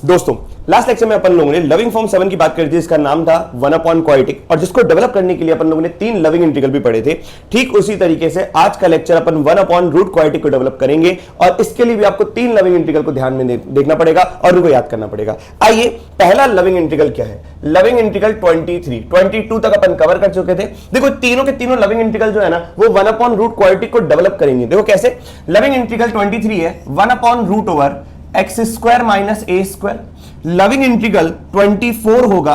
दोस्तों last lecture में अपन लोगों ने लविंग फॉर्म 7 की बात करी थी, इसका नाम था 1 अपॉन क्वाड्रेटिक, और जिसको डेवलप करने के लिए अपन लोगों ने 3 लविंग इंटीग्रल भी पढ़े थे। ठीक उसी तरीके से आज का लेक्चर अपन 1 अपॉन रूट क्वाड्रेटिक को डेवलप करेंगे, और इसके लिए भी आपको 3 लविंग इंटीग्रल को ध्यान में देखना पड़ेगा और उनको याद करना पड़ेगा। आइए, पहला लविंग इंटीग्रल क्या है? लविंग इंटीग्रल 23, 22 तक अपन कवर कर चुके थे। देखो तीनों के तीनों लविंग इंटीग्रल जो है ना, वो 1 अपॉन रूट क्वाड्रेटिक को डेवलप करेंगे। देखो कैसे? लविंग इंटीग्रल 23 है 1 upon root over x square minus a square. Loving integral 24 होगा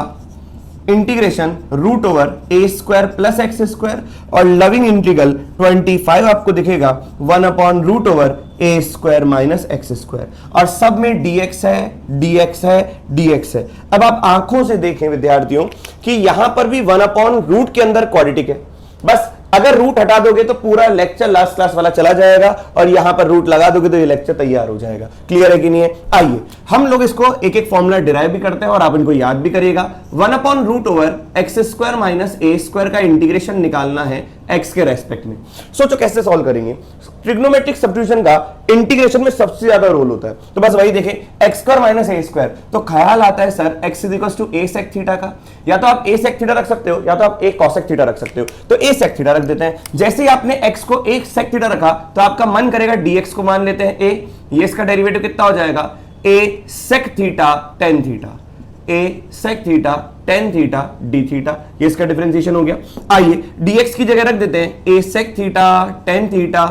integration root over a square plus x square, और लविंग इंटीग्रल 25 आपको दिखेगा 1 upon root over a square minus x square, और सब में dx है, dx है, dx है। अब आप आंखों से देखें विद्यार्थियों कि यहां पर भी 1 अपॉन रूट के अंदर क्वाड्रेटिक है। बस अगर रूट हटा दोगे तो पूरा लेक्चर लास्ट क्लास वाला चला जाएगा, और यहां पर रूट लगा दोगे तो ये लेक्चर तैयार हो जाएगा। क्लियर है कि नहीं है? आइए हम लोग इसको एक एक फॉर्मूला डिराइव भी करते हैं और आप इनको याद भी करिएगा। 1 upon root over x square minus a square का इंटीग्रेशन निकालना है एक्स के रेस्पेक्ट में। सोचो कैसे सॉल्व करेंगे? ट्रिग्नोमेट्रिक सब्स्टिट्यूशन का इंटीग्रेशन में सबसे ज्यादा रोल होता है, तो बस वही देखें, x square minus a square, तो ख्याल आता है sir x is equal to a sec theta का। या तो आप ए सेक थीटा रख सकते हो या तो आप ए कॉसेक थीटा रख सकते हो, तो ए सेक थीटा रख देते हैं। जैसे ही आपने एक्स को ए सेक थीटा रखा तो आपका मन करेगा डीएक्स को मान लेते हैं ए, ये इसका डेरिवेटिव कितना हो जाएगा? A sec theta tan theta, a sec theta tan theta d theta, ये इसका डिफरेंशिएशन हो गया। आइए dx की जगह रख देते हैं a sec theta tan theta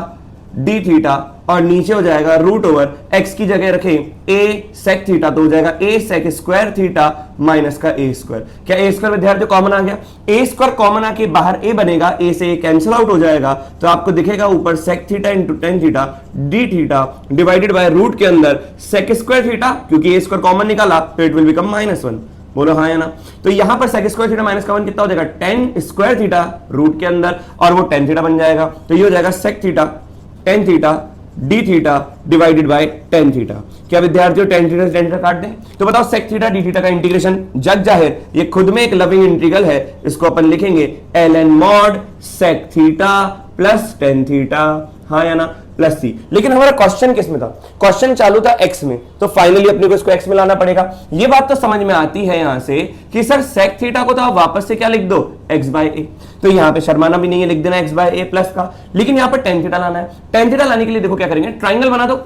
d theta, और नीचे हो जाएगा रूट ओवर x की जगह रखें ए सेक थीटा, तो हो जाएगा a sec square theta minus का ए स्क्वायर। क्या ए स्क्वायर विद्यार्थी कॉमन आ गया? ए स्क्वायर कॉमन आके बाहर ए बनेगा, ए से ए कैंसिल आउट हो जाएगा, तो आपको दिखेगा ऊपर sec theta into tan theta d theta divided by root के अंदर सेक स्क्वायर थीटा, क्योंकि ए स्क्वायर कॉमन निकाला तो इट विल बिकम -1। बोलो हाँ या ना? तो यहां पर सेक स्क्वायर थीटा माइनस का 1 कितना हो जाएगा? टेन स्क्वायर थीटा रूट के अंदर, और वो टेन थीटा बन जाएगा, तो ये हो जाएगा sec theta tan theta d theta divided by tan theta. क्या विद्यार्थियों टेन थीटा से टेन थीटा काट दें? तो बताओ सेक थीटा डी थीटा का इंटीग्रेशन जग जाहिर ये खुद में एक लविंग इंटीग्रल है, इसको अपन लिखेंगे ln mod sec theta plus tan theta, हाँ या ना? Plus c. लेकिन हमारा क्वेश्चन किस में था? क्वेश्चन चालू था एक्स में, तो फाइनली अपने को इसको एक्स में लाना पड़ेगा। ये बात तो समझ में आती है यहां से कि सर सेक थीटा को तो आप वापस से क्या लिख दो? एक्स बाय ए, तो यहां पे शर्माना भी नहीं है, लिख देना एक्स बाय ए प्लस का। लेकिन यहां पर टेन थीटा लाना है। टेन थीटा लाने के लिए देखो क्या करेंगे, ट्राइंगल बना दो,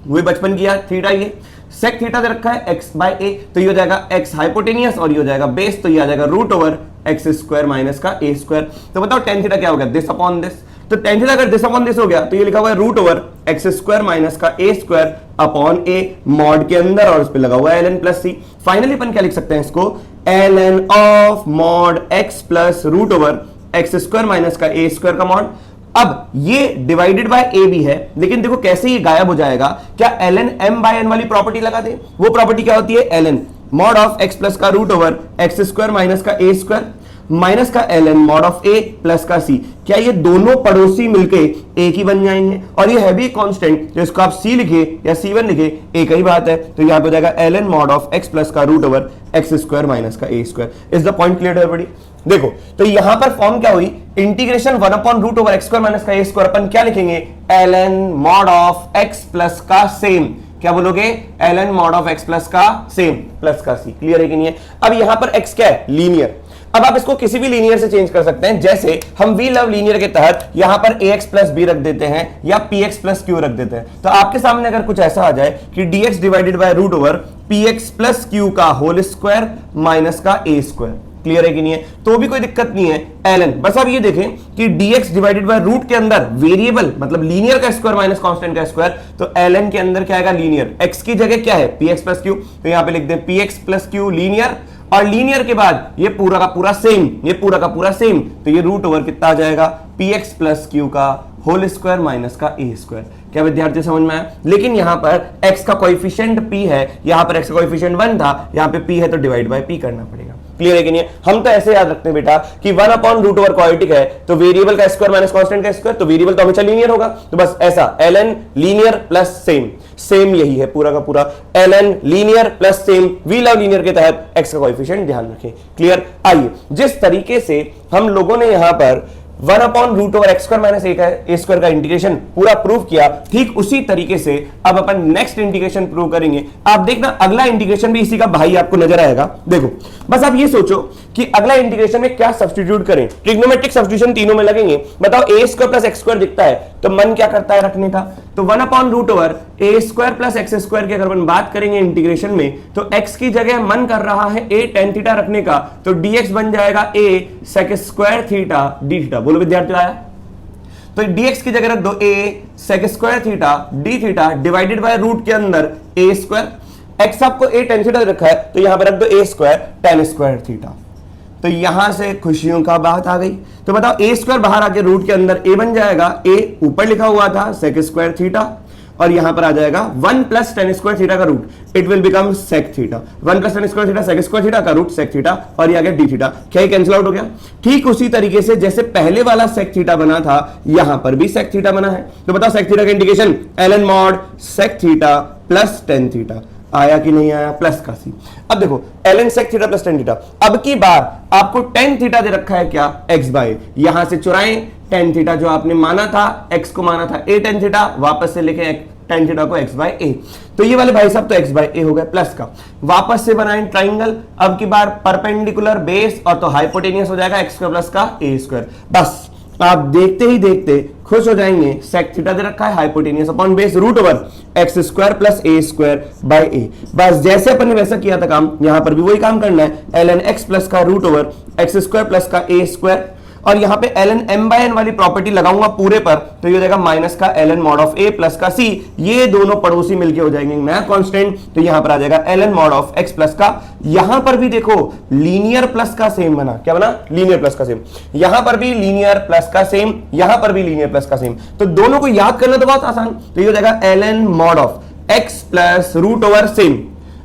वही बचपन किया थीटा, ये सेक थीटा दे रखा है एक्स बाय ए, तो ये हो जाएगा एक्स हाइपोटेनियस और ये हो जाएगा बेस, तो ये आ जाएगा root over x square minus का ए स्क्वायर। तो बताओ टेन थीटा क्या हो गया? दिस अपॉन दिस, तो टेन थीटा अगर दिस अपॉन दिस हो गया तो ये लिखा हुआ है root over x square minus का a square upon a mod के अंदर, और उस पे लगा हुआ है ln प्लस सी। फाइनली अपन क्या लिख सकते हैं इसको? ln of mod x plus root over x square minus का ए स्क्वायर का मॉड। अब ये डिवाइडेड बाय ए भी है, लेकिन देखो कैसे ये गायब हो जाएगा। क्या ln m बाय n वाली प्रॉपर्टी लगा दे? वो प्रॉपर्टी क्या होती है? ln mod of x plus का root over x square minus का ए स्क्वायर माइनस का ln mod of a plus का c। क्या ये दोनों पड़ोसी मिलके एक ही बन जाएंगे? और ये है भी कांस्टेंट, तो इसको आप c लिखे या c1 लिखे एक ही बात है, तो यहां पे हो जाएगा ln mod of x plus का root over x square minus का a square. Is the point clear है? देखो तो यहां पर फॉर्म क्या हुई? Integration 1 upon root over x square minus का ए स्क्वायर, अपन क्या लिखेंगे? ln mod of x plus का सेम, क्या बोलोगे? ln mod of x plus का सेम प्लस का c। क्लियर है कि नहीं है? अब यहां पर x क्या है? लीनियर। अब आप इसको किसी भी लीनियर से चेंज कर सकते हैं, जैसे हम वी लव लीनियर के तहत यहां पर ax प्लस बी रख देते हैं या px प्लस क्यू रख देते हैं। तो आपके सामने अगर कुछ ऐसा आ जाए कि dx divided by root over px plus q का होल स्क्वायर माइनस का a स्क्वायर, क्लियर है कि नहीं है? तो भी कोई दिक्कत नहीं है। ln बस आप ये देखें कि dx डिवाइडेड बाय रूट के अंदर वेरिएबल मतलब लीनियर का स्क्वायर माइनस कांस्टेंट का स्क्वायर, तो ln के अंदर क्या आएगा? लीनियर। x की जगह क्या है? px प्लस क्यू, तो यहां पे लिख दें px प्लस क्यू लीनियर, और लीनियर के बाद ये पूरा का पूरा सेम, ये पूरा का पूरा सेम, तो ये रूट ओवर कितना आ जाएगा? px प्लस क्यू का होल स्क्वायर माइनस का ए स्क्वायर। क्या विद्यार्थी समझ में आया? लेकिन यहां पर x का कोएफिशिएंट p है, यहां पर x का कोएफिशिएंट 1 था, यहां पे p है तो डिवाइड बाय p करना पड़ेगा। क्लियर है कि नहीं? हम तो ऐसे याद रखते हैं बेटा कि 1 अपॉन रूट ओवर क्वाड्रेटिक है, तो वेरिएबल का स्क्वायर माइनस कांस्टेंट का स्क्वायर, तो वेरिएबल तो हमेशा लीनियर होगा, तो बस ऐसा ln linear plus same, same यही है पूरा का पूरा, ln linear plus same, we love linear के तहत x का कोएफिशिएंट ध्यान रखें। क्लियर? आइए, जिस तरीके से हम लोगों ने यहां पर one upon root over x square minus a square का इंटीग्रेशन पूरा प्रूव किया, ठीक उसी तरीके से अब अपन नेक्स्ट इंटीग्रेशन प्रूव करेंगे। आप देखना अगला इंटीग्रेशन भी इसी का भाई आपको नजर आएगा। देखो बस आप ये सोचो कि अगला इंटीग्रेशन में क्या सब्स्टिट्यूट करें, ट्रिग्नोमेट्रिक सब्स्टिट्यूशन तीनों में लगेंगे। बताओ ए स्क्वायर प्लस एक्स स्क्वायर दिखता है तो मन क्या करता है रखने का, तो one upon root over a square plus x square की अगर अपन बात करेंगे इंटीग्रेशन में, तो एक्स की जगह मन कर रहा है ए टेन थीटा रखने का, तो dx बन जाएगा a sec square theta d theta. बोलो विद्यार्थियों आया, तो dx की जगह रख दो a sec square theta d theta divided by root के अंदर a स्क्वायर, x आपको a टेन थीटा रखा है तो यहां पर रख दो a square tan square theta. तो यहां से खुशियों का बात आ गई। तो बताओ a स्क्वायर बाहर आके रूट के अंदर a बन जाएगा, a ऊपर लिखा हुआ था sec स्क्वायर थीटा और यहां पर आ जाएगा 1 प्लस टेन स्क्वायर थीटा का root, it will become sec theta. 1 plus tan square theta sec square theta का रूट सेक थीटा और ये आ गया डी थीटा। क्या ये कैंसिल आउट हो गया? ठीक उसी तरीके से जैसे पहले वाला सेक थीटा बना था यहां पर भी सेक थीटा बना है। तो बताओ सेक थीटा का integration ln mod sec theta plus tan theta. आया कि नहीं आया? प्लस का सी। अब देखो ln sec theta plus tan theta, अब की बार आपको टेन थीटा दे रखा है क्या x बाय, यहां से चुराएं टेन थीटा जो आपने माना था x को माना था a टेन थीटा, वापस से लिखे टेन थीटा को x बाय a। तो ये वाले भाई साहब तो x बाय a हो गए प्लस का, वापस से बनाएं ट्राइंगल, अब की बार परपेंडिकुलर बेस और तो हाइपोटेनियस हो जाएगा x स्क्वायर प्लस का a स्क्वायर। बस आप देखते ही देखते खुश हो जाएंगे, सेक थीटा दे रखा है hypotenuse upon base root over x square plus a square by a. बस जैसे अपन ने वैसा किया था काम, यहां पर भी वही काम करना है, ln x प्लस का root over x square plus का ए स्क्वायर और यहां पे ln m बाय n वाली प्रॉपर्टी लगाऊंगा पूरे पर, तो ये हो जाएगा माइनस का ln mod of a plus का c, ये दोनों पड़ोसी मिलके हो जाएंगे नया कांस्टेंट, तो यहां पर आ जाएगा ln mod of x plus का। यहां पर भी देखो लीनियर प्लस का सेम बना, क्या बना? लीनियर प्लस का सेम। यहां पर भी लीनियर प्लस का सेम, यहां पर भी लीनियर प्लस का सेम। तो दोनों को याद करना तो बहुत आसान, तो ये हो जाएगा ln mod of x plus root over same.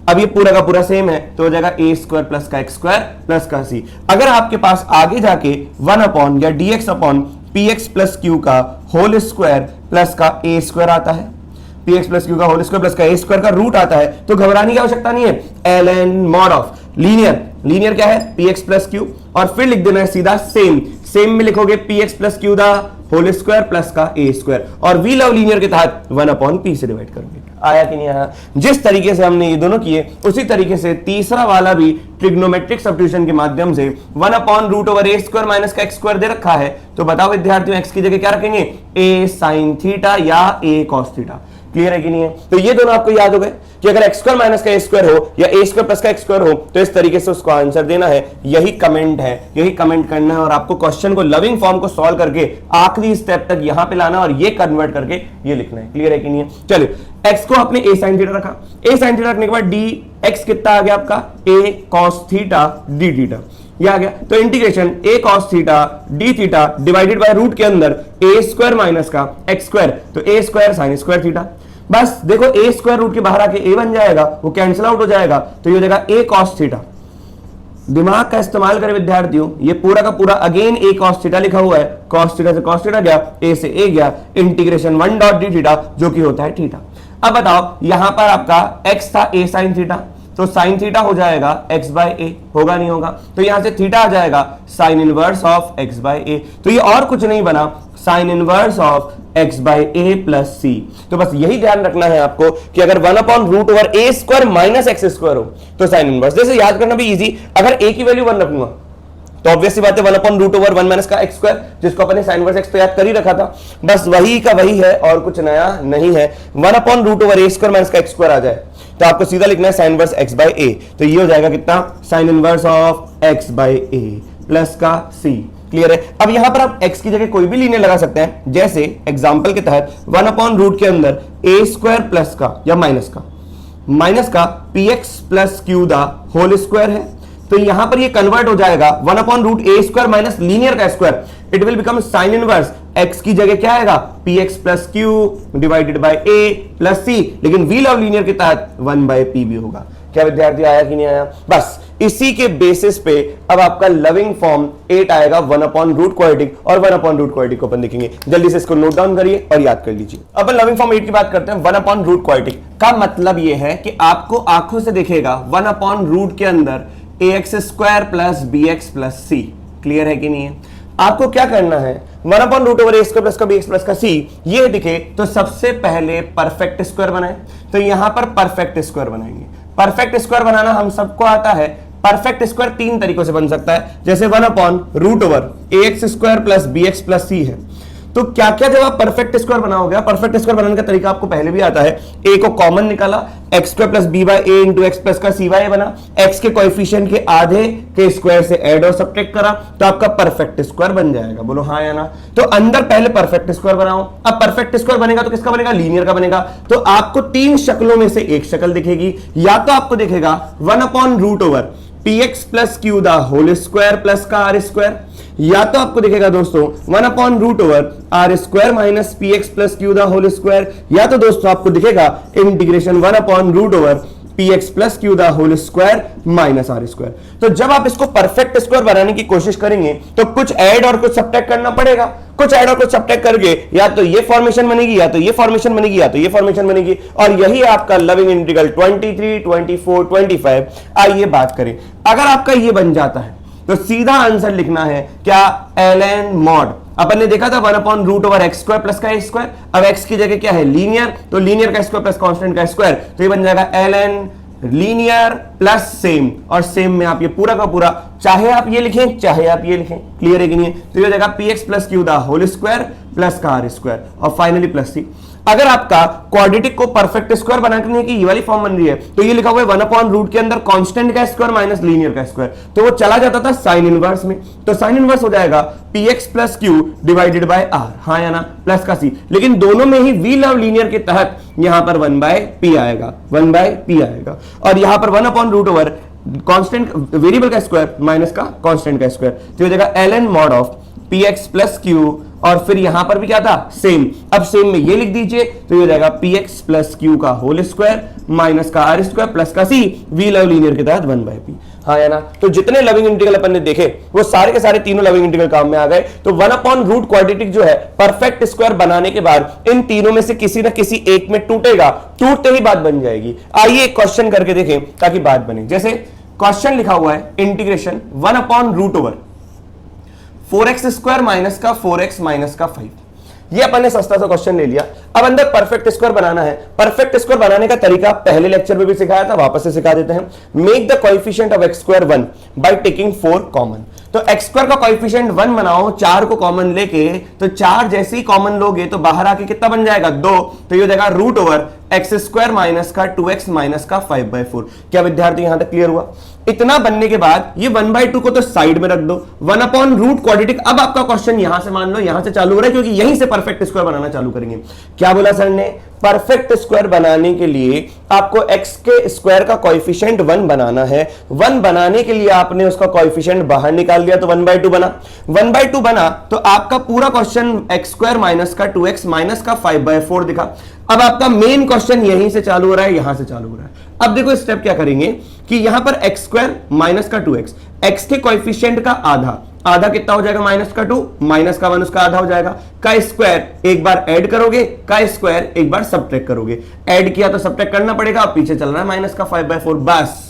अब ये पूरा का पूरा सेम है तो हो जाएगा a स्क्वायर प्लस का एक्स स्क्वायर प्लस का c। अगर आपके पास आगे जाके 1 अपॉन या dx upon px plus q का होल स्क्वायर प्लस का a स्क्वायर आता है, px प्लस q का होल स्क्वायर प्लस का a स्क्वायर का रूट आता है, तो घबराने की आवश्यकता नहीं है। ln मॉड ऑफ लीनियर क्या है? px प्लस q और फिर लिख देना है सीधा सेम में लिखोगे px प्लस q दा होल स्क्वायर प्लस का a स्क्वायर और वी लव लीनियर के तहत 1 अपॉन p से डिवाइड करोगे। आया कि नहीं आया? जिस तरीके से हमने ये दोनों किए उसी तरीके से तीसरा वाला भी ट्रिग्नोमेट्रिक सब्स्टिट्यूशन के माध्यम से 1 upon root over a square minus का एक्स स्क्वायर दे रखा है, तो बताओ विद्यार्थियों एक्स की जगह क्या रखेंगे? a साइन थीटा या a कॉस थीटा। क्लियर है कि नहीं है? तो ये दोनों आपको याद हो गए कि अगर एक्स स्क्वायर माइनस का ए स्क्वायर हो या ए स्क्वायर प्लस का एक्स स्क्वायर हो तो इस तरीके से उसको आंसर देना है। यही कमेंट है, यही कमेंट करना है और आपको क्वेश्चन को लविंग फॉर्म को सॉल्व करके आखिरी स्टेप तक यहां पे लाना और ये कन्वर्ट करके ये लिखना है। क्लियर है कि नहीं है? चलिए एक्स को आपने ए साइन थीटा रखा, ए साइन थीटा रखने के बाद डी एक्स कितना आ गया आपका? A cos theta d theta, ये आ गया। तो integration a cos theta d theta divided by root के अंदर ए स्क्वायर माइनस का एक्स स्क्वायर, तो a square sine square theta. बस देखो ए स्क्वायर रूट के बाहर आके ए बन जाएगा, वो कैंसिल आउट हो जाएगा, तो ये हो जाएगा ए कॉस थीटा। दिमाग का इस्तेमाल करें विद्यार्थियों, ये पूरा का पूरा अगेन ए कॉस थीटा लिखा हुआ है, कॉस थीटा से कॉस थीटा गया, ए से ए गया, इंटीग्रेशन 1 डॉट डी थीटा जो कि होता है थीटा। अब बताओ यहां पर आपका एक्स था ए साइन थीटा, तो साइन थीटा हो जाएगा एक्स बाय ए, होगा नहीं होगा? तो यहां से थीटा आ जाएगा sine inverse of x by a, तो ये और कुछ नहीं बना sine inverse of x by a plus c. तो बस यही ध्यान रखना है आपको कि अगर 1 upon root over a square minus x square हो तो साइन इनवर्स, जैसे याद करना भी इजी, अगर ए की वैल्यू 1 रखूंगा तो ऑब्वियसली बात है 1 अपॉन रूट ओवर 1 माइनस का एक्स स्क्वायर, जिसको अपने साइन इनवर्स एक्स तो याद कर ही रखा था, बस वही का वही है और कुछ नया नहीं है। 1 upon root over a square minus का एक्स स्क्वायर आ जाए तो आपको सीधा लिखना है sine inverse x by a, तो ये हो जाएगा कितना? Sine inverse of x by a plus का सी। क्लियर है? अब यहां पर आप x की जगह कोई भी लीनियर लगा सकते हैं, जैसे एग्जांपल के तहत 1 अपॉन रूट के अंदर a स्क्वायर प्लस का या माइनस का px प्लस क्यू दा होल स्क्वायर है, तो यहां पर ये कन्वर्ट हो जाएगा 1 अपॉन रूट ए स्क्वायर माइनस लीनियर का square, it will become sine inverse x की जगह क्या आएगा? px plus Q divided by a plus c, लेकिन वी लव लीनियर के तहत 1 बाय p भी होगा। क्या विद्यार्थी आया कि नहीं आया? बस इसी के बेसिस पे अब आपका लविंग फॉर्म 8 आएगा 1 अपॉन रूट क्वाड्रेटिक, और 1 अपॉन रूट क्वाड्रेटिक को अपन देखेंगे। जल्दी से इसको नोट डाउन करिए और याद कर लीजिए। अपन लविंग फॉर्म 8 की बात करते हैं। 1 अपॉन रूट क्वाड्रेटिक का मतलब यह है कि आपको आंखों से दिखेगा 1 अपॉन रूट के अंदर ax square plus bx plus c। Clear है कि नहीं है? आपको क्या करना है, 1/√a² प्लस का bx प्लस का c ये दिखे तो सबसे पहले परफेक्ट स्क्वायर बनाए। तो यहां पर परफेक्ट स्क्वायर बनाएंगे। परफेक्ट स्क्वायर बनाना हम सबको आता है। परफेक्ट स्क्वायर तीन तरीकों से बन सकता है, जैसे 1/√ax² plus bx plus c है। तो क्या क्या जब आप परफेक्ट स्क्वायर बनाओगे, परफेक्ट स्क्वायर बनाने का तरीका आपको पहले भी आता है। a को कॉमन निकाला, x² plus b by a into x plus का cy बना, x के कोएफिशिएंट के आधे के स्क्वायर से ऐड और सब्ट्रैक्ट करा तो आपका परफेक्ट स्क्वायर बन जाएगा। बोलो हाँ या ना। तो अंदर पहले परफेक्ट स्क्वायर बनाओ। अब परफेक्ट स्क्वायर बनेगा तो किसका बनेगा, लीनियर का बनेगा। तो आपको तीन शक्लों में से एक शक्ल दिखेगी, या तो आपको दिखेगा 1/√px plus q the whole square plus का r स्क्वायर, या तो आपको दिखेगा दोस्तों 1/√r² minus px plus q the whole square, या तो दोस्तों आपको दिखेगा integration 1/√px plus q the whole square minus r²। तो जब आप इसको परफेक्ट स्क्वायर बनाने की कोशिश करेंगे तो कुछ ऐड और कुछ सब्ट्रैक्ट करना पड़ेगा। कुछ ऐड और कुछ सब्ट्रैक्ट करके या तो ये फॉर्मेशन बनेगी, या तो ये फॉर्मेशन बनेगी, या तो ये फॉर्मेशन बनेगी, और यही आपका लविंग इंटीग्रल 23, 24, 25। आइए बात करें, अगर आपका ये बन जाता है तो सीधा आंसर लिखना है क्या, ln mod। अपन ने देखा था 1/√x² प्लस का a²। अब x की जगह क्या है, लीनियर, तो लीनियर का स्क्वायर प्लस कांस्टेंट का स्क्वायर, तो ये बन जाएगा ln लीनियर प्लस सेम। और सेम में आप ये पूरा का पूरा, चाहे आप ये लिखें चाहे आप ये लिखें, क्लियर है कि नहीं है। तो ये हो जाएगा px plus q the whole square plus का r² और फाइनली प्लस c। अगर आपका क्वाड्रेटिक को परफेक्ट स्क्वायर बनाने की ये वाली फॉर्म बन रही है तो ये लिखा हुआ है 1/√ के अंदर कांस्टेंट का स्क्वायर माइनस लीनियर का स्क्वायर, तो वो चला जाता था साइन इनवर्स में। तो साइन इनवर्स हो जाएगा px plus q divided by r, हाँ या ना, प्लस का c। लेकिन दोनों में ही वी लव लीनियर के तहत यहां पर 1/p आएगा, 1/p आएगा, और यहां पर 1/√ कांस्टेंट वेरिएबल का स्क्वायर माइनस का कांस्टेंट का स्क्वायर, तो हो जाएगा ln mod of px plus q, और फिर यहां पर भी क्या था, सेम। अब सेम में ये लिख दीजिए तो ये हो जाएगा px प्लस q का होल स्क्वायर माइनस का r² प्लस का c, वी लव लीनियर के तहत 1/p, हाँ या ना। तो जितने लविंग इंटीग्रल अपन ने देखे वो सारे के सारे तीनों लविंग इंटीग्रल काम में आ गए। तो 1/√ क्वाड्रेटिक जो है परफेक्ट स्क्वायर बनाने के बाद इन तीनों में से किसी ना किसी एक में टूटेगा, टूटते ही बात बन जाएगी। आइए एक क्वेश्चन करके देखें ताकि बात बने। जैसे क्वेश्चन लिखा हुआ है इंटीग्रेशन 1/√4x² माइनस का 4x माइनस का 5। ये अपन ने सस्ता सा क्वेश्चन ले लिया। अब अंदर परफेक्ट स्क्वायर बनाना है। परफेक्ट स्क्वायर बनाने का तरीका पहले लेक्चर में भी सिखाया था, वापस से सिखा देते हैं। Make the coefficient of x² 1 by taking 4 common. तो x² का कोएफिशिएंट 1 बनाओ, 4 को कॉमन लेके, तो 4 जैसे ही कॉमन लोगे तो बाहर आके कितना बन जाएगा, 2। तो ये हो जाएगा √x² माइनस का 2x माइनस का 5/4। क्या विद्यार्थी यहां तक क्लियर हुआ? इतना बनने के बाद ये 1/2 को तो साइड में रख दो, 1/√ क्वाड्रेटिक। अब आपका क्वेश्चन यहां से मान लो यहां से चालू हो रहा है क्योंकि यहीं से परफेक्ट स्क्वायर बनाना चालू करेंगे। क्या बोला सर ने? परफेक्ट स्क्वायर बनाने के लिए आपको x के स्क्वायर का कोएफिशिएंट 1 बनाना है। 1 बनाने के लिए आपने उसका कोएफिशिएंट बाहर निकाल दिया तो 1/2 बना। 1/2 बना तो आपका पूरा क्वेश्चन x² माइनस का 2x माइनस का 5/4 दिखा। अब आपका मेन क्वेश्चन यहीं से चालू हो रहा है, यहां से चालू हो रहा है। अब देखो स्टेप क्या करेंगे कि यहां पर x² माइनस का 2x, x के कोएफिशिएंट का आधा, आधा कितना हो जाएगा, माइनस का 2 माइनस का 1 उसका आधा हो जाएगा, का स्क्वायर एक बार ऐड करोगे, का स्क्वायर एक बार सब्ट्रैक्ट करोगे। ऐड किया तो सब्ट्रैक्ट करना पड़ेगा, अब पीछे चल रहा है माइनस का 5/4। बस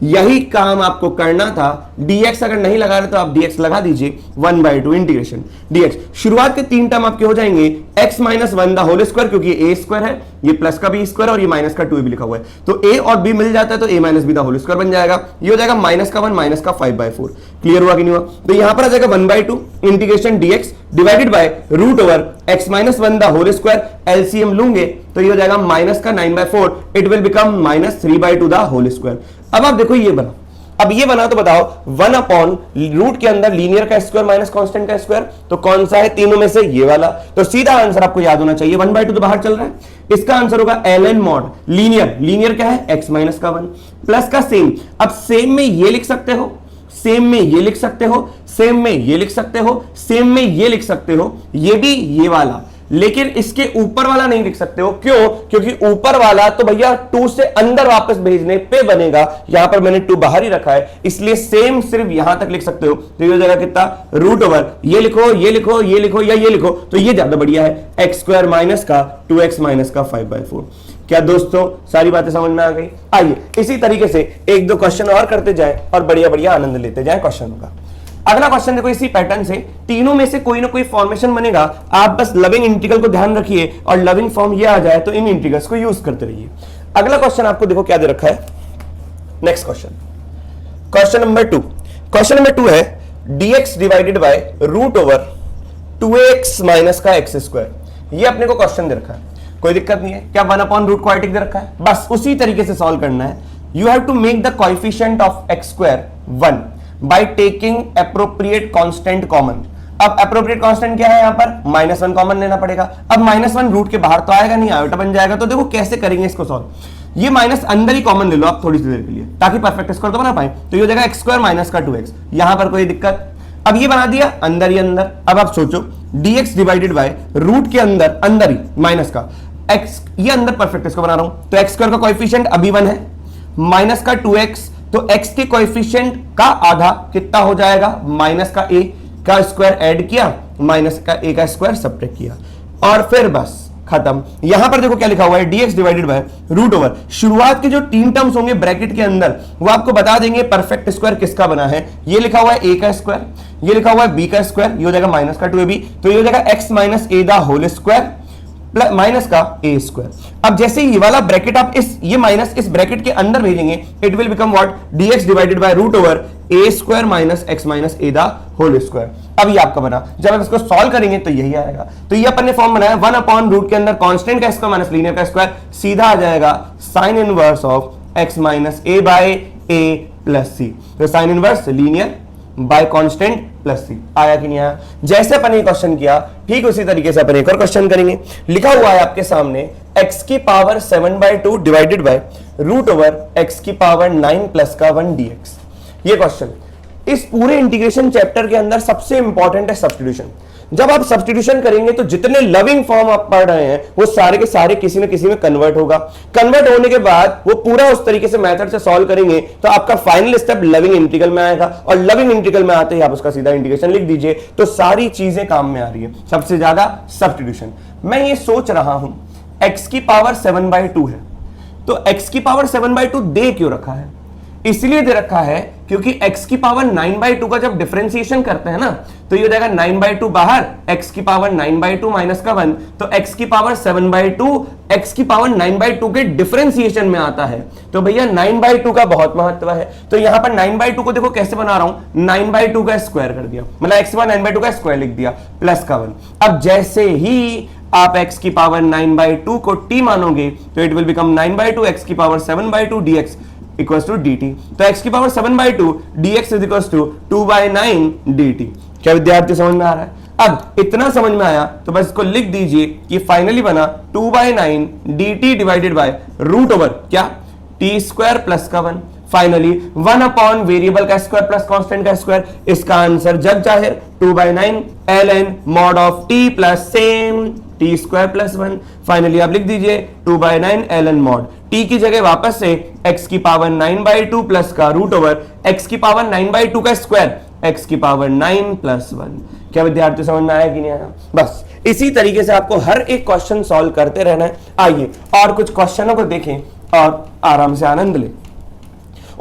यही काम आपको करना था। dx अगर नहीं लगा रहे तो आप dx लगा दीजिए, 1/2 इंटीग्रेशन dx। शुरुआत के 3 टर्म आपके हो जाएंगे x minus 1 the whole square, क्योंकि ये a स्क्वायर है, ये प्लस का b स्क्वायर और ये माइनस का 2 भी लिखा हुआ है, तो a और b मिल जाता है तो a minus b the whole square बन जाएगा। ये हो जाएगा माइनस का 1 माइनस का 5/4। क्लियर हुआ कि नहीं हुआ? तो यहां पर आ जाएगा 1/2 integration dx divided by √x minus 1 the whole square. LCM लूंगे तो ये हो जाएगा माइनस का 9/4, it will become minus 3/2 the whole square. अब आप देखो ये बना, अब ये बना तो बताओ 1/√ के अंदर लीनियर का स्क्वायर माइनस कांस्टेंट का स्क्वायर, तो कौन सा है तीनों में से? ये वाला। तो सीधा आंसर आपको याद होना चाहिए, 1/2 तो बाहर चल रहा है, इसका आंसर होगा ln mod लीनियर। लीनियर क्या है? x माइनस का 1 प्लस का सेम। अब सेम में ये लिख सकते हो, सेम में ये लिख सकते हो, सेम में ये लिख सकते हो, सेम में ये लिख सकते हो, ये भी ये वाला, लेकिन इसके ऊपर वाला नहीं लिख सकते हो। क्यों? क्योंकि ऊपर वाला तो भैया 2 से अंदर वापस भेजने पे बनेगा, यहां पर मैंने 2 बाहर ही रखा है, इसलिए सेम सिर्फ यहां तक लिख सकते हो। तो ये हो जाएगा कितना, √ ये लिखो, ये लिखो, ये लिखो या ये लिखो, तो ये ज्यादा बढ़िया है, x² माइनस का 2x माइनस का 5/4। क्या दोस्तों सारी बातें समझ में आ गई? आइए इसी तरीके से 1-2 क्वेश्चन और करते जाएं और बढ़िया बढ़िया आनंद लेते जाएं क्वेश्चनों का। अगला क्वेश्चन देखो इसी पैटर्न से, तीनों में से कोई ना कोई फॉर्मेशन बनेगा, आप बस लविंग इंटीग्रल को ध्यान रखिए और लविंग फॉर्म ये आ जाए तो इन इंटीग्रल्स को यूज करते रहिए। अगला क्वेश्चन आपको देखो क्या दे रखा है, next question number 2। Question number 2 है dx divided by root over 2x minus का एक्स स्क्वायर। ये अपने को क्वेश्चन दे रखा है, कोई दिक्कत नहीं है। क्या 1/रूट क्वाड्रेटिक दे रखा है, बस उसी तरीके से सॉल्व करना है। You have to make the coefficient of x square 1 by taking appropriate constant common. अब एप्रोप्रिएट कांस्टेंट क्या है, यहां पर -1 कॉमन लेना पड़ेगा। अब -1 रूट के बाहर तो आएगा नहीं, आयोटा बन जाएगा। तो देखो कैसे करेंगे इसको सॉल्व, ये माइनस अंदर ही कॉमन ले लो आप थोड़ी सी देर के लिए, ताकि परफेक्ट स्क्वायर तो बना पाए। तो ये हो जाएगा एक्स स्क्वायर माइनस का 2x, यहां पर कोई दिक्कत। अब ये बना दिया अंदर ही अंदर। अब आप सोचो dx डिवाइडेड बाय रूट के अंदर ही माइनस का x, ये अंदर परफेक्ट इसको बना रहा हूं। तो एक्स स्क्वायर का कोएफिशिएंट अभी 1 है, माइनस का 2x, तो x के कोएफिशिएंट का आधा कितना हो जाएगा, माइनस का a का स्क्वायर ऐड किया, माइनस का a का स्क्वायर सब्ट्रैक्ट किया, और फिर बस खत्म। यहां पर देखो क्या लिखा हुआ है, dx divided by root over, शुरुआत के जो 3 टर्म्स होंगे ब्रैकेट के अंदर वो आपको बता देंगे परफेक्ट स्क्वायर किसका बना है। ये लिखा हुआ है a का स्क्वायर, ये लिखा हुआ है b का स्क्वायर, ये हो जाएगा माइनस का 2ab, तो ये हो जाएगा x minus a the whole square plus minus का a स्क्वायर। अब जैसे ये वाला ब्रैकेट आप ये माइनस इस ब्रैकेट के अंदर भेजेंगे, it will become what, dx divided by root over a square minus x minus a the whole square. अब ये आपका बना, जब आप इसको सॉल्व करेंगे तो यही आएगा। तो ये अपन ने फॉर्म बनाया 1/रूट के अंदर कांस्टेंट का स्क्वायर माइनस लीनियर का स्क्वायर, सीधा आ जाएगा sine inverse of x minus a by a plus c। तो sine inverse linear by constant plus c, आया कि नहीं आया। जैसे अपन ये क्वेश्चन किया ठीक उसी तरीके से अपन एक और क्वेश्चन करेंगे। लिखा हुआ है आपके सामने x की power 7/2 divided by root over x की पावर 9 प्लस का 1 dx। ये क्वेश्चन इस पूरे इंटीग्रेशन चैप्टर के अंदर सबसे इंपॉर्टेंट है सब्स्टिट्यूशन। जब आप सब्स्टिट्यूशन करेंगे तो जितने लविंग फॉर्म आप पढ़ रहे हैं वो सारे के सारे किसी न किसी में कन्वर्ट होगा। कन्वर्ट होने के बाद वो पूरा उस तरीके से मेथड से सॉल्व करेंगे तो आपका फाइनल स्टेप लविंग इंटीग्रल में आएगा, और लविंग इंटीग्रल में आते ही आप उसका सीधा इंटीग्रेशन लिख दीजिए, तो सारी चीजें काम में आ रही है। सबसे ज्यादा सब्स्टिट्यूशन। मैं ये सोच रहा हूं x की पावर 7/2 है, तो x की पावर 7/2 दे क्यों रखा है, इसलिए दे रखा है क्योंकि x की पावर 9/2 का जब डिफरेंशिएशन करते हैं ना तो ये हो जाएगा 9/2 बाहर, x की पावर 9/2 माइनस का 1, तो x की पावर 7/2 x की पावर 9/2 के डिफरेंशिएशन में आता है। तो भैया 9/2 का बहुत महत्व है। तो यहां पर 9/2 को देखो कैसे बना रहा हूं, 9/2 का स्क्वायर कर दिया, मतलब x की पावर 9/2 का स्क्वायर लिख दिया प्लस का 1। अब जैसे ही आप x की पावर 9/2 को t मानोगे तो इट विल बिकम 9/2 x की power 7/2 dx equals to dt। तो x की power 7/2 dx is equals to 2/9 dt। क्या विद्यार्थी समझ में आ रहा है? अब इतना समझ में आया तो बस इसको लिख दीजिए कि फाइनली बना 2/9 dt divided by root over क्या t स्क्वायर प्लस का 1, फाइनली 1 वेरिएबल का स्क्वायर प्लस कांस्टेंट का स्क्वायर। इसका आंसर जग जाहिर 2/9 ln mod of t plus same t square plus 1। Finally आप लिख दीजिए 2/9 ln mod t की जगह वापस से x की पावर 9/2 प्लस का रूट ओवर x की पावर 9/2 का स्क्वायर x की पावर 9 प्लस 1। क्या विद्यार्थी समझ में आया कि नहीं आया? बस इसी तरीके से आपको हर एक क्वेश्चन सॉल्व करते रहना है। आइए और कुछ क्वेश्चनों को देखें और आराम से आनंद लें।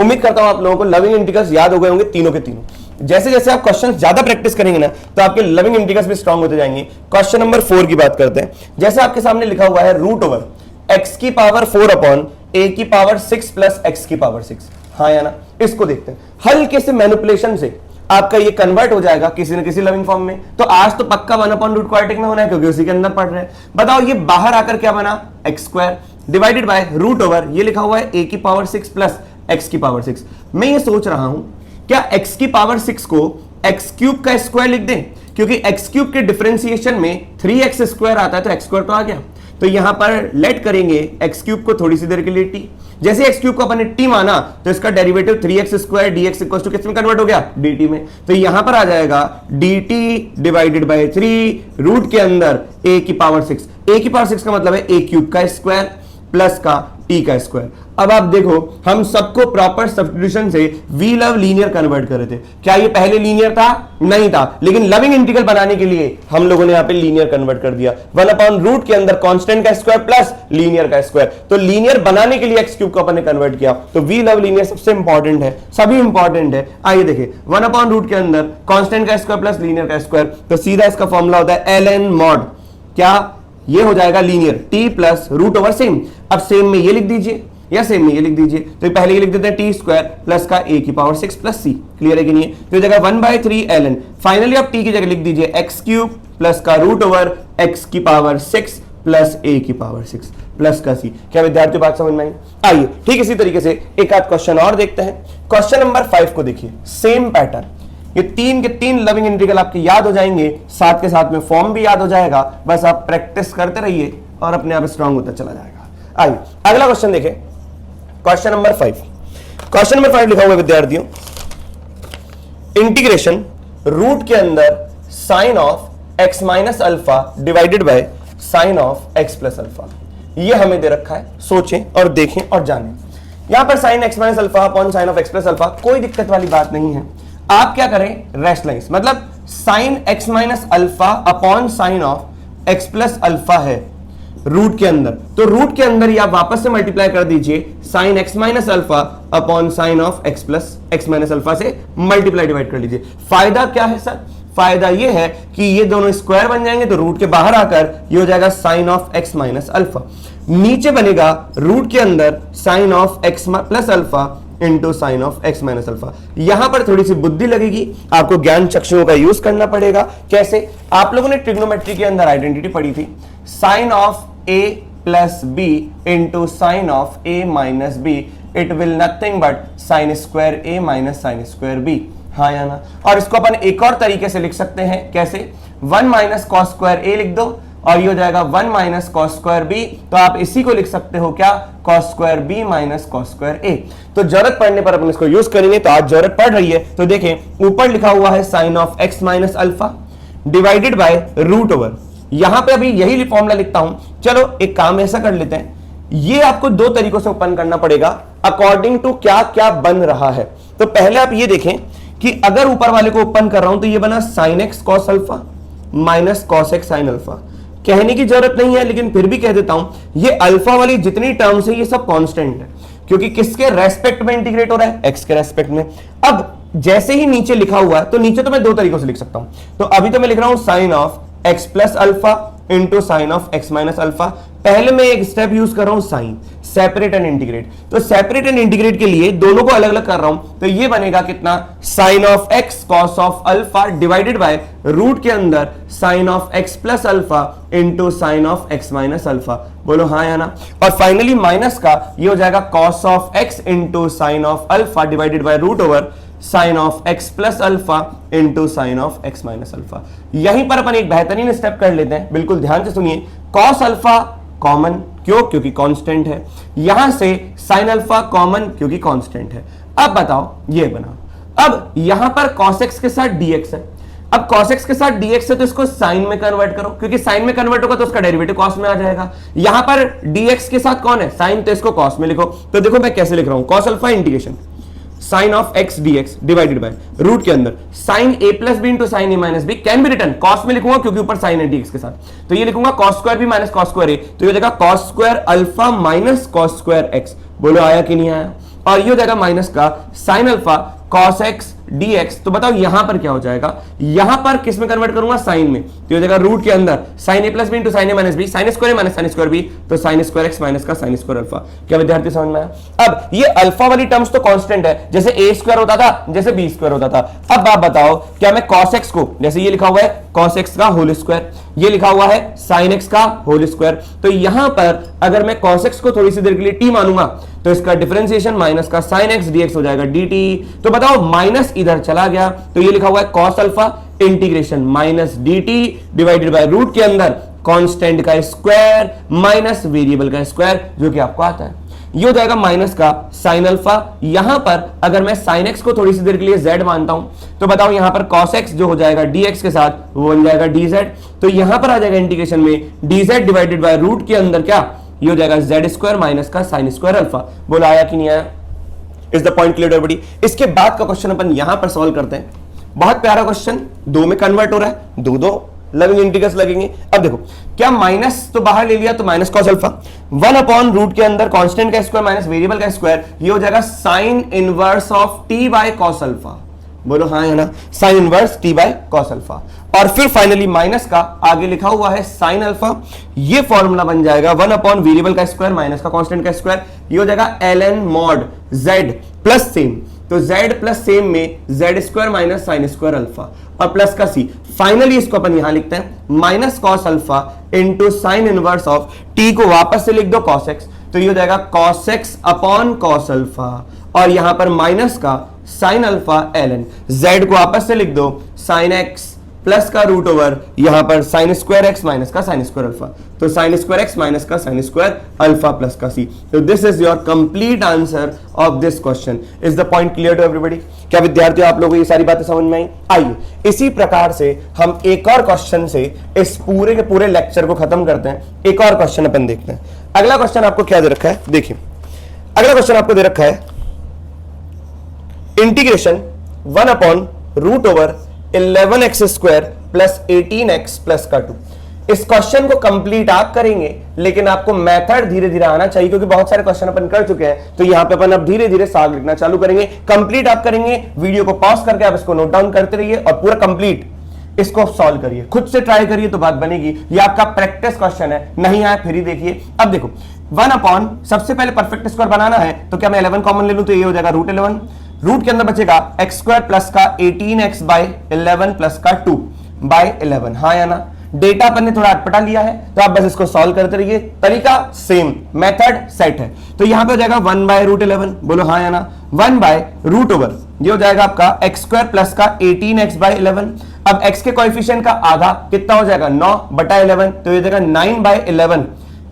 उम्मीद करता हूं आप लोगों को लविंग इंटीग्रल्स याद हो गए होंगे तीनों के तीनों। जैसे जैसे आप क्वेश्चंस ज्यादा प्रैक्टिस करेंगे ना तो आपके लविंग इंटीग्रल्स भी स्ट्रांग होते जाएंगे। क्वेश्चन नंबर 4 की बात करते हैं। जैसे आपके सामने लिखा हुआ है रूट ओवर x की पावर 4 a की पावर 6 प्लस x की पावर 6। हाँ या ना? इसको देखते हैं। हल्के से मैनिपुलेशन से आपका ये कन्वर्ट हो जाएगा किसी न किसी लविंग फॉर्म में। तो आज तो पक्का 1/रूट क्वाड्रेटिक में होना है क्योंकि उसी के अंदर पढ़ रहे हैं। बताओ ये बाहर आकर क्या बना, x square divided by root over ये लिखा हुआ है a की पावर 6 प्लस x की पावर 6। मैं ये सोच रहा हूं क्या x की पावर 6 को x क्यूब का स्क्वायर लिख दें, क्योंकि x क्यूब के डिफरेंशिएशन में 3x स्क्वायर आता है तो x स्क्वायर तो आ गया। तो यहां पर लेट करेंगे x क्यूब को थोड़ी सी देर के लिए t। जैसे x क्यूब को अपन ने t माना तो इसका derivative 3x square dx equal to किस में कन्वर्ट हो गया, dt में। तो यहां पर आ जाएगा dt डिवाइडेड बाय 3 रूट के अंदर a की पावर 6। a की पावर 6 का मतलब है a क्यूब का स्क्वायर प्लस का टी का स्क्वायर। अब आप देखो हम सबको प्रॉपर सब्स्टिट्यूशन से वी लव लीनियर कन्वर्ट कर रहे थे। क्या ये पहले लीनियर था? नहीं था, लेकिन लविंग इंटीग्रल बनाने के लिए हम लोगों ने यहां पे लीनियर कन्वर्ट कर दिया। 1/रूट के अंदर कांस्टेंट का स्क्वायर प्लस लीनियर का स्क्वायर, तो लीनियर बनाने के लिए एक्स क्यूब को अपन ने कन्वर्ट किया। तो वी लव लीनियर सबसे इंपॉर्टेंट है, सभी इंपॉर्टेंट है। आइए देखिए 1/रूट के अंदर कांस्टेंट का स्क्वायर प्लस लीनियर का स्क्वायर, तो सीधा इसका फॉर्मूला होता है ln mod, क्या ये हो जाएगा linear t plus root over same. अब सेम में ये लिख दीजिए या सेम में ये लिख दीजिए, तो पहले ये लिख देते हैं टी स्क्वायर प्लस का a की पावर 6 प्लस c। क्लियर है कि नहीं? तो जगह 1/3 ln, फाइनली आप t की जगह लिख दीजिए x क्यूब प्लस का रूट ओवर x की पावर 6 प्लस a की पावर 6 प्लस का c। क्या विद्यार्थी बात समझ में आई? आइए ठीक इसी तरीके से एक आध क्वेश्चन और देखते हैं। क्वेश्चन नंबर 5 को देखिए, सेम पैटर्न, ये तीन के तीन लविंग इंटीग्रल आपके याद हो जाएंगे, साथ के साथ में फॉर्म भी याद हो जाएगा। बस आप प्रैक्टिस करते रहिए और अपने आप स्ट्रांग होता चला जाएगा। आइए अगला क्वेश्चन देखें, क्वेश्चन नंबर 5। क्वेश्चन नंबर 5 लिखा हुआ है विद्यार्थियों, इंटीग्रेशन रूट के अंदर sine of x minus alpha divided by sine of x plus alpha. ये हमें दे रखा है, सोचें और देखें और जानें। यहां पर sine x minus alpha upon sine of x plus alpha, कोई दिक्कत वाली बात नहीं है। आप क्या करें, रेशनलाइज, मतलब sine x minus alpha upon sine of x plus alpha है रूट के अंदर, तो रूट के अंदर ही आप वापस से मल्टीप्लाई कर दीजिए sine x minus alpha upon sine of x plus x minus alpha से मल्टीप्लाई डिवाइड कर लीजिए। फायदा क्या है सर? फायदा ये है कि ये दोनों स्क्वायर बन जाएंगे, तो रूट के बाहर आकर ये हो जाएगा sine of x minus alpha, नीचे बनेगा रूट के अंदर sine of x plus alpha into sine of x minus alpha. यहां पर थोड़ी सी बुद्धि लगेगी, आपको ज्ञान चक्षुओं का यूज करना पड़ेगा। कैसे? आप लोगों ने ट्रिग्नोमेट्री के अंदर आइडेंटिटी पढ़ी थी, sine of a plus b into sine of a minus b, it will nothing but sine square a minus sine square b. हाँ या ना? और इसको अपन एक और तरीके से लिख सकते हैं, कैसे? 1 माइनस कॉस स्क्वायर ए लिख दो और ये हो जाएगा 1 माइनस कॉस स्क्वायर बी, तो आप इसी को लिख सकते हो क्या, cos square b minus cos square a. तो जरूरत पड़ने पर अपन इसको यूज करेंगे, तो आज जरूरत पड़ रही है। तो देखें ऊपर लिखा हुआ है sine of x minus alpha divided by root over, यहां पे अभी यही फॉर्मूला लिखता हूं। चलो एक काम ऐसा कर लेते हैं, ये आपको दो तरीकों से ओपन करना पड़ेगा अकॉर्डिंग टू क्या क्या बन रहा है। तो पहले आप ये देखें कि अगर ऊपर वाले को ओपन कर रहा हूं तो ये बना sine x cos alpha minus cos x sine alpha. कहने की जरूरत नहीं है लेकिन फिर भी कह देता हूं, ये अल्फा वाली जितनी टर्म्स है ये सब कांस्टेंट है, क्योंकि किसके रेस्पेक्ट में इंटीग्रेट हो रहा है, एक्स के रेस्पेक्ट में। अब जैसे ही नीचे लिखा हुआ है, तो नीचे तो मैं दो तरीकों से लिख सकता हूं। तो अभी तो मैं लिख रहा हूं sine of x plus alpha into sine of x minus alpha. पहले मैं एक स्टेप यूज कर रहा हूं साइन, सेपरेट एंड इंटीग्रेट। तो सेपरेट एंड इंटीग्रेट के लिए दोनों को अलग अलग कर रहा हूं, तो ये बनेगा कितना, sine of x cos of alpha divided by root के अंदर sine of x plus alpha into sine of x minus alpha. बोलो हाँ या ना? और फाइनली माइनस का ये हो जाएगा cos of x into sine of alpha divided by root over sine of x plus alpha into sine of x minus alpha. यहीं पर अपन एक बेहतरीन स्टेप कर लेते हैं, बिल्कुल ध्यान से सुनिए। कॉस अल्फा कॉमन, क्यों? क्योंकि कांस्टेंट है। यहां से साइन अल्फा कॉमन, क्योंकि कांस्टेंट है। अब बताओ ये बनाओ। अब यहां पर cos x के साथ dx है, अब cos x के साथ dx है तो इसको साइन में कन्वर्ट करो, क्योंकि साइन में कन्वर्ट होगा तो उसका डेरिवेटिव cos में आ जाएगा। यहां पर dx के साथ कौन है, साइन, तो इसको cos में लिखो। तो देखो मैं कैसे लिख रहा हूं, cos alpha integration sine of x dx divided by root के अंदर sine a plus b into sine a minus b can be return, cos में लिखूंगा क्योंकि ऊपर साइन है डीएक्स के साथ, तो ये लिखूंगा cos square b minus cos square a, तो ये हो जाएगा cos square alpha minus cos square x. बोलो आया कि नहीं आया? और ये हो जाएगा माइनस का sine alpha cos x dx। तो बताओ यहां पर क्या हो जाएगा, यहां पर किस में कन्वर्ट करूंगा, साइन में, तो हो जाएगा रूट के अंदर sine a plus b into sine a minus b, sine square minus sine square b, तो साइन स्क्वायर एक्स माइनस का साइन स्क्वायर अल्फा। क्या विद्यार्थी समझ में आया? अब ये अल्फा वाली टर्म्स तो कांस्टेंट है, जैसे ए स्क्वायर होता था, जैसे बी स्क्वायर होता था। अब आप बताओ क्या मैं cos x को, जैसे ये लिखा हुआ है cos x का होल स्क्वायर, ये लिखा हुआ है sin x का होल स्क्वायर, तो यहां पर अगर मैं cos x को थोड़ी सी देर के लिए t मानूंगा तो इसका डिफरेंशिएशन माइनस का sin x dx हो जाएगा dt। तो बताओ माइनस इधर चला गया, तो ये लिखा हुआ है cos alpha integration minus dt divided by root के अंदर कांस्टेंट का स्क्वायर माइनस वेरिएबल का स्क्वायर, जो कि आपको आता है। ये हो जाएगा माइनस का साइन अल्फा। यहां पर अगर मैं साइन एक्स को थोड़ी सी देर के लिए z मानता हूं तो बताओ यहां पर cos x जो हो जाएगा dx के साथ वो बन जाएगा dz। तो यहां पर आ जाएगा इंटीग्रेशन में dz डिवाइडेड बाय रूट के अंदर क्या, ये हो जाएगा जेड स्क्वायर माइनस का साइन स्क्वायर अल्फा। बोला आया कि नहीं आया? Is the point clear everybody? इसके बाद का क्वेश्चन अपन यहां पर सॉल्व करते हैं। बहुत प्यारा क्वेश्चन, दो में कन्वर्ट हो रहा है, दो लविंग इंटीग्रल्स लगेंगे। अब देखो, क्या माइनस तो बाहर ले लिया तो minus cos alpha, 1 upon root के अंदर कांस्टेंट का स्क्वायर माइनस वेरिएबल का स्क्वायर, ये हो जाएगा sine inverse of t by cos alpha. बोलो हाँ है ना, sine inverse t by cos alpha. और फिर फाइनली माइनस का आगे लिखा हुआ है साइन अल्फा, ये फॉर्मूला बन जाएगा 1 अपॉन वेरिएबल का स्क्वायर माइनस का कांस्टेंट का स्क्वायर, ये हो जाएगा ln mod z plus same, तो z प्लस सेम में Z square minus sine square alpha और प्लस का सी। फाइनली इसको अपन यहां लिखते हैं minus cos alpha into sign inverse of T को वापस से लिख दो कॉस एक्स, तो ये हो जाएगा cos x upon cos alpha और यहां पर माइनस का साइन अल्फा ln, z को वापस से लिख दो साइन एक्स प्लस का रूट ओवर यहां पर साइन स्क्वायर एक्स माइनस का साइन स्क्वायर अल्फा, तो साइन स्क्वायर एक्स माइनस का साइन स्क्वायर अल्फा प्लस का सी। तो this is your complete answer of this question. Is the point clear to everybody? क्या विद्यार्थियों आप लोगों को ये सारी बातें समझ में आई? आइए इसी प्रकार से हम एक और क्वेश्चन से इस पूरे के पूरे लेक्चर को खत्म करते हैं। एक और क्वेश्चन अपन देखते हैं। अगला क्वेश्चन आपको क्या दे रखा है, देखिए अगला क्वेश्चन आपको दे रखा है integration 1 upon root over 11x square plus 18x plus का 2। इस क्वेश्चन को कंप्लीट आप करेंगे, लेकिन आपको मेथड धीरे धीरे आना चाहिए क्योंकि बहुत सारे क्वेश्चन अपन कर चुके हैं। तो यहां पे अपन अब धीरे धीरे साग लिखना चालू करेंगे। कंप्लीट आप करेंगे, वीडियो को पॉज करके आप इसको नोट डाउन करते रहिए और पूरा कंप्लीट इसको सॉल्व करिए, खुद से ट्राई करिए तो बात बनेगी। ये आपका प्रैक्टिस क्वेश्चन है, नहीं आया फिर ही देखिए। अब देखो 1 अपॉन, सबसे पहले परफेक्ट स्क्वायर बनाना है तो क्या मैं 11 कॉमन ले लूं तो ये हो जाएगा रूट 11, रूट के अंदर बचेगा एक्स स्क्वायर प्लस का 18x बाय 11 प्लस का 2 बाय 11, हाँ या ना? डेटा अपन ने थोड़ा अटपटा लिया है तो आप बस इसको सॉल्व करते रहिए, तरीका सेम, मेथड सेट है। तो यहां पे हो जाएगा 1 बाय रूट 11, बोलो हाँ या ना? 1 बाय रूट ओवर ये हो जाएगा आपका एक्स स्क्वायर प्लस का 18x बाय 11। अब x के कोएफिशिएंट का आधा कितना हो जाएगा 9 बटा 11, तो ये हो जाएगा 9 बाय 11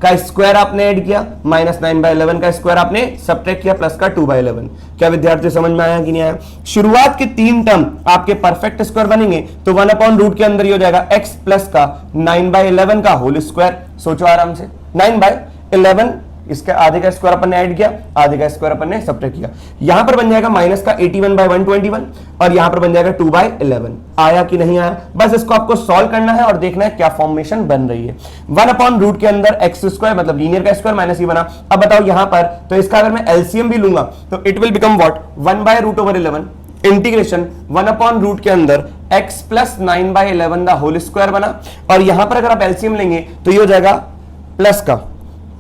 का स्क्वायर आपने ऐड किया माइनस 9 बाय 11 का स्क्वायर आपने सब्ट्रैक्ट किया प्लस का 2 बाय 11। क्या विद्यार्थी समझ में आया कि नहीं आया? शुरुआत के 3 टर्म आपके परफेक्ट स्क्वायर बनेंगे तो 1 अपॉन रूट के अंदर ये हो जाएगा x प्लस का 9 बाय 11 का होल स्क्वायर। सोचो आराम से, 9 बाय 11 इसके आधे का स्क्वायर अपन ने ऐड किया, आधे का स्क्वायर अपन ने सब्ट्रैक्ट किया। यहां पर बन जाएगा माइनस का 81 बाय 121 और यहां पर बन जाएगा 2 बाय 11। आया कि नहीं आया? बस इसको आपको सॉल्व करना है और देखना है क्या फॉर्मेशन बन रही है। 1 अपॉन रूट के अंदर एक्स स्क्वायर मतलब लीनियर का स्क्वायर माइनस ये बना। अब बताओ यहां पर, तो इसका अगर मैं एलसीएम भी लूंगा तो it will become what, 1 by root over 11 integration 1 upon root के अंदर x प्लस 9 बाय 11 का होल स्क्वायर बना। और यहां पर अगर आप एलसीएम लेंगे तो ये हो जाएगा प्लस का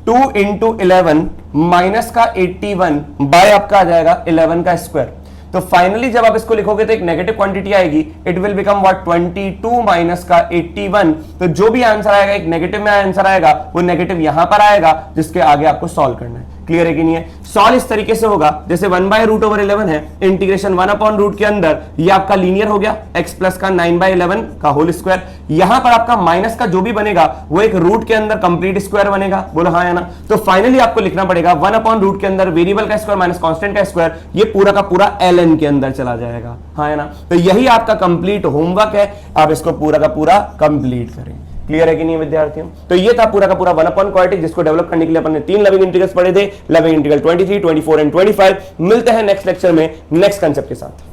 2 इंटू 11 माइनस का 81 बाय आपका आ जाएगा 11 का स्क्वायर। तो फाइनली जब आप इसको लिखोगे तो एक नेगेटिव क्वांटिटी आएगी, it will become what 22 minus का 81। तो जो भी आंसर आएगा एक नेगेटिव में आंसर आएगा, वो नेगेटिव यहां पर आएगा जिसके आगे आपको सॉल्व करना है। क्लियर है कि नहीं है? सॉल्व इस तरीके से होगा जैसे 1 बाय रूट ओवर 11 है, इंटीग्रेशन 1 अपॉन रूट के अंदर ये आपका लीनियर हो गया x प्लस का 9 बाय 11 का होल स्क्वायर। यहां पर आपका माइनस का जो भी बनेगा वो एक रूट के अंदर कंप्लीट स्क्वायर बनेगा, बोलो हाँ या ना? तो फाइनली आपको लिखना पड़ेगा 1 अपॉन रूट के अंदर वेरिएबल का स्क्वायर माइनस कांस्टेंट का स्क्वायर, ये पूरा का पूरा ln के अंदर चला जाएगा, हाँ या ना? तो यही आपका कंप्लीट होमवर्क है, आप इसको पूरा का पूरा कंप्लीट करें। क्लियर है कि नहीं विद्यार्थियों? तो ये था पूरा का पूरा 1 अपॉन क्वाड्रेटिक, जिसको डेवलप करने के लिए अपन ने 3 लविंग इंटीग्रल्स पढ़े थे, लविंग इंटीग्रल 23, 24 एंड 25। मिलते हैं नेक्स्ट लेक्चर में नेक्स्ट कांसेप्ट के साथ।